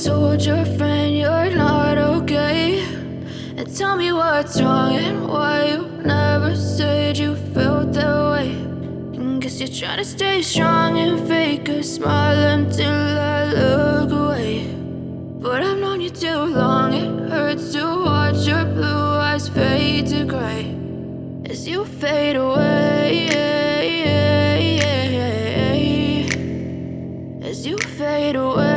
told your friend you're not okay, and tell me what's wrong and why you never said you felt that way. And guess you're trying to stay strong and fake a smile until I look away. But I've known you too long, it hurts to watch your blue eyes fade to gray as you fade away, as you fade away.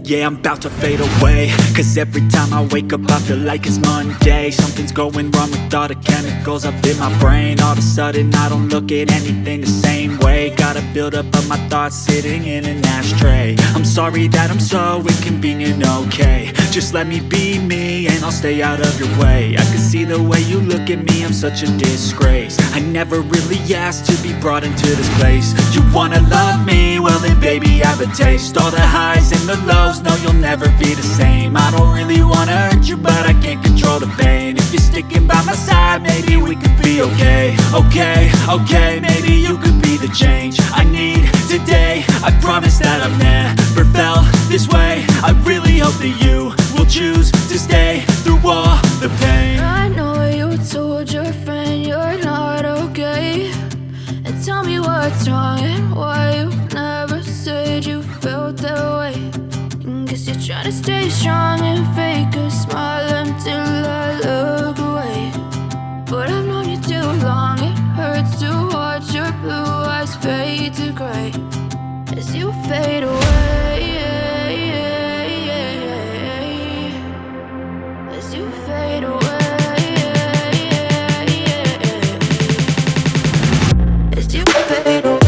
Yeah, I'm about to fade away, cause every time I wake up I feel like it's Monday. Something's going wrong with all the chemicals up in my brain. All of a sudden I don't look at anything the same way. Got a buildup of my thoughts sitting in an ashtray. I'm sorry that I'm so inconvenient, okay. Just let me be me and I'll stay out of your way. I can see the way you look at me, I'm such a disgrace. I never really asked to be brought into this place. You wanna love me? Well then baby I have a taste. All the highs and the lows, no you'll never be the same. I don't really wanna hurt you but I can't control the pain. If you're sticking by my side maybe we could be okay. Okay, maybe you could be the change I need today. I promise that I've never felt this way. I really hope that you will choose to stay through all the pain. I know you told your friend you're not okay, and tell me what's wrong and why you never said you felt that way. And guess you're trying to stay strong and fake a smile until I look away. But I've known you too long, it hurts to watch your blue eyes fade to gray as you fade away, as you fade away, as you fade away.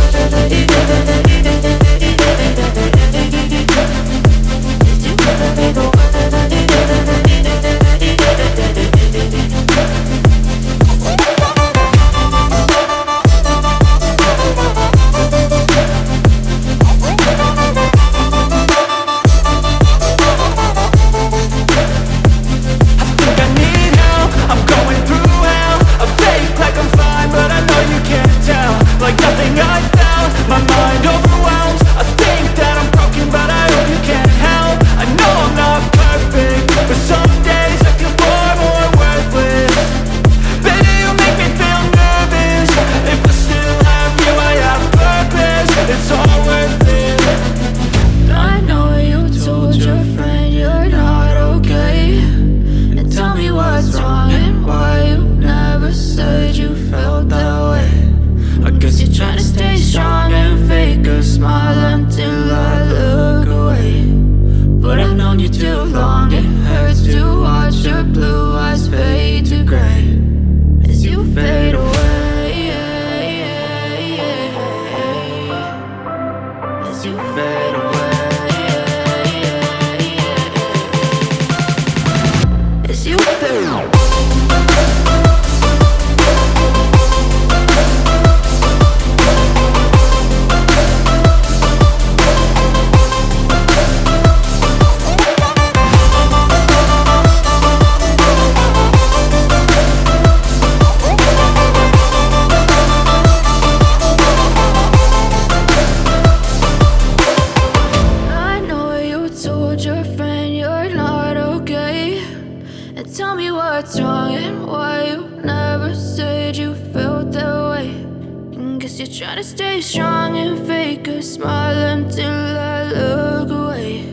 Try to stay strong and fake a smile until I look away.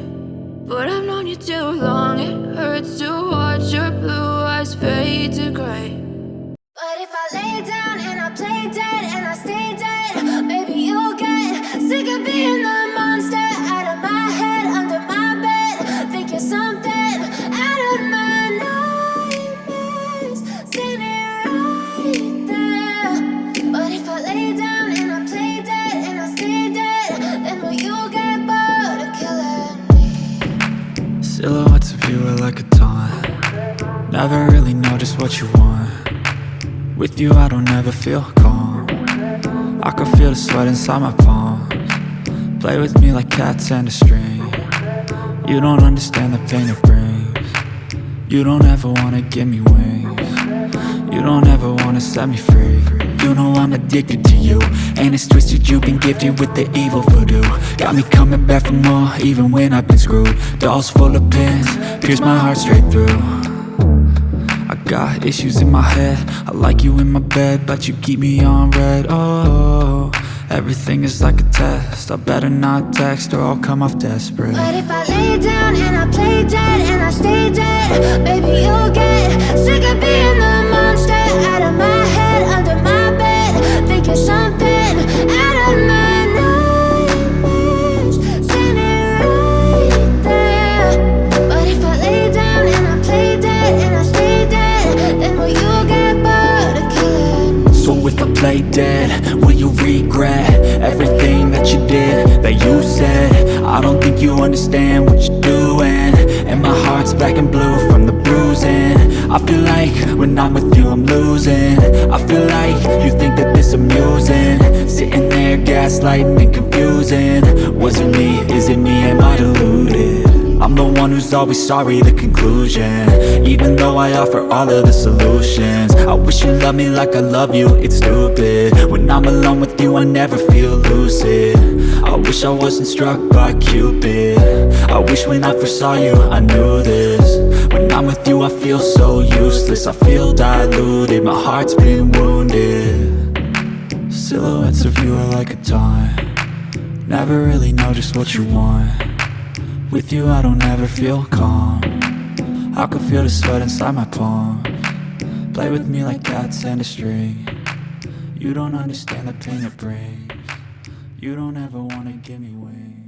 But I've known you too long, it hurts to watch your blue eyes fade to gray. But if I lay down and I play dead and I stay dead, maybe you'll get sick of being the monster out of my head, under my bed. Think you're something out of my nightmares, standing right there. But if I lay down silhouettes of you are like a taunt. Never really know just what you want. With you I don't ever feel calm. I can feel the sweat inside my palms. Play with me like cats and a string. You don't understand the pain it brings. You don't ever wanna give me wings. You don't ever wanna set me free. you know I'm addicted to you. And it's twisted, you've been gifted with the evil voodoo. Got me coming back for more, even when I've been screwed. Dolls full of pins, pierce my heart straight through. I got issues in my head, I like you in my bed, but you keep me on red. Oh, everything is like a test, I better not text or I'll come off desperate. But if I lay down and I play dead and I stay dead, baby, you'll get sick of being the monster out of my head, under my bed. Think you're something out of my nightmares, standing right there. But if I lay down and I play dead and I stay dead, then will you get bored of killing? So if I play dead, will you regret everything that you did, that you said? I don't think you understand what you're doing, and my heart's black and blue from the bruising. I feel like when I'm with you I'm losing. I feel like you think that this amusing, sitting there gaslighting and confusing. Was it me? Is it me? Am I deluded? I'm the one who's always sorry, the conclusion, even though I offer all of the solutions. I wish you loved me like I love you, it's stupid. When I'm alone with you I never feel lucid. I wish I wasn't struck by Cupid. I wish when I first saw you I knew this. When I'm with you I feel so useless, I feel diluted, my heart's been wounded. Silhouettes of you are like a taunt, never really know just what you want. With you I don't ever feel calm, I can feel the sweat inside my palm. Play with me like cats and a string, you don't understand the pain it brings. You don't ever wanna give me wings.